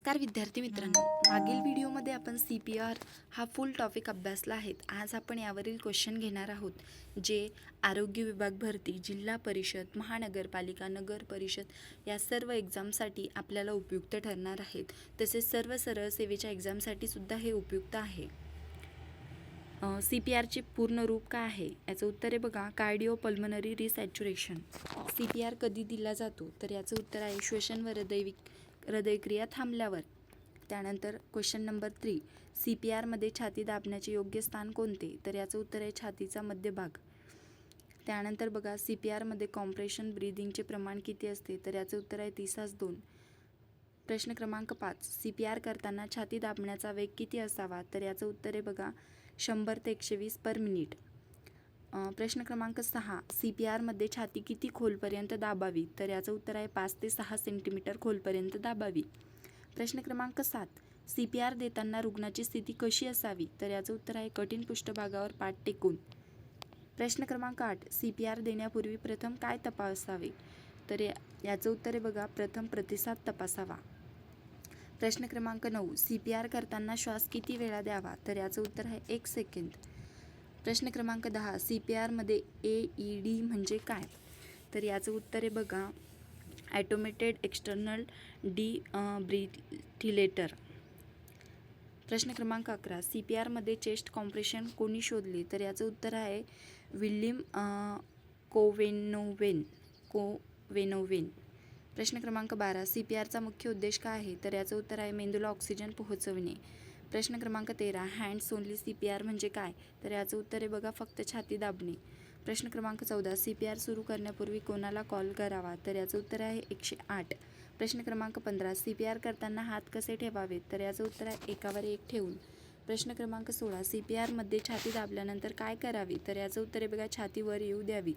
नमस्कार विद्यार्थी मित्रांनो, मागील व्हिडिओमध्ये आपण CPR हा फुल टॉपिक अभ्यासला आहे. आज आपण यावरील क्वेश्चन घेणार आहोत, जे आरोग्य विभाग भरती, जिल्हा परिषद, महानगरपालिका, नगर परिषद या सर्व एक्झामसाठी आपल्याला उपयुक्त ठरणार आहेत. तसेच सर्व सरळ सेवेच्या एक्झामसाठी सुद्धा हे उपयुक्त आहे. CPRचे पूर्ण रूप काय आहे याचं उत्तर आहे बघा, कार्डिओ पल्मनरी रिसॅच्युरेशन. CPR कधी दिला जातो तर याचं उत्तर आहे श्वसन व हृदयक्रिया थांबल्यावर. त्यानंतर क्वेश्चन नंबर 3, CPRमध्ये छाती दाबण्याचे योग्य स्थान कोणते तर याचं उत्तर आहे छातीचा मध्यभाग. त्यानंतर बघा, CPRमध्ये कॉम्प्रेशन ब्रीदिंगचे प्रमाण किती असते तर याचं उत्तर आहे 30/2. प्रश्न क्रमांक 5, CPR करताना छाती दाबण्याचा वेग किती असावा तर याचं उत्तर आहे बघा 100 ते 120 पर मिनिट. प्रश्न क्रमांक 6, CPRमध्ये छाती किती खोलपर्यंत दाबावी तर याचं उत्तर आहे 5 ते 6 सेंटीमीटर खोलपर्यंत दाबावी. प्रश्न क्रमांक 7, CPR देताना रुग्णाची स्थिती कशी असावी तर याचं उत्तर आहे कठीण पृष्ठभागावर पाठ टेकून. प्रश्न क्रमांक 8, CPR देण्यापूर्वी प्रथम काय तपासावे तर याचं उत्तर आहे बघा प्रथम प्रतिसाद तपासावा. प्रश्न क्रमांक 9, CPR करताना श्वास किती वेळा द्यावा तर याचं उत्तर आहे 1 सेकंद. प्रश्न क्रमांक 10, CPRमध्ये AED म्हणजे काय तर याचं उत्तर आहे बघा ॲटोमेटेड एक्सटर्नल डिब्रीथिलेटर. प्रश्न क्रमांक 11, CPRमध्ये चेस्ट कॉम्प्रेशन कोणी शोधले तर याचं उत्तर आहे विल्यम कोवेनोवेन. प्रश्न क्रमांक 12, CPRचा मुख्य उद्देश काय आहे तर याचं उत्तर आहे मेंदूला ऑक्सिजन पोहोचवणे. प्रश्न क्रमांक 13, हँड्स ओनली CPR म्हणजे काय तर याचं उत्तर आहे बघा फक्त छाती दाबणे. प्रश्न क्रमांक 14, CPR सुरू करण्यापूर्वी कोणाला कॉल करावा तर याचं उत्तर आहे 108. प्रश्न क्रमांक 15, CPR करताना हात कसे ठेवावेत तर याचं उत्तर आहे एकावर एक ठेवून. प्रश्न क्रमांक 16, CPRमध्ये छाती दाबल्यानंतर काय करावे तर याचं उत्तर आहे बघा छाती वर येऊ द्यावी.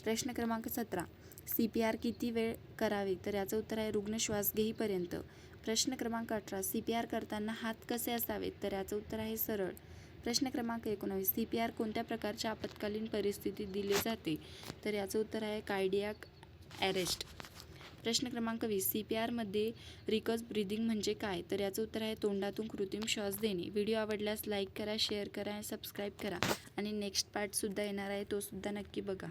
प्रश्न क्रमांक 17, CPR किती वेळ करावे तर याचं उत्तर आहे रुग्ण श्वास घेईपर्यंत. प्रश्न क्रमांक 18, CPR करताना हात कसे असावेत तर याचं उत्तर आहे सरळ. प्रश्न क्रमांक 19, CPR कोणत्या प्रकारच्या आपत्कालीन परिस्थितीत दिले जाते तर याचं उत्तर आहे कार्डियाक अरेस्ट. प्रश्न क्रमांक 20, CPRमध्ये रिकस ब्रीदिंग म्हणजे काय तर याचं उत्तर आहे तोंडातून कृत्रिम श्वास देणे. व्हिडिओ आवडल्यास लाईक करा, शेअर करा आणि सबस्क्राईब करा. आणि नेक्स्ट पार्टसुद्धा येणार आहे, तो सुद्धा नक्की बघा.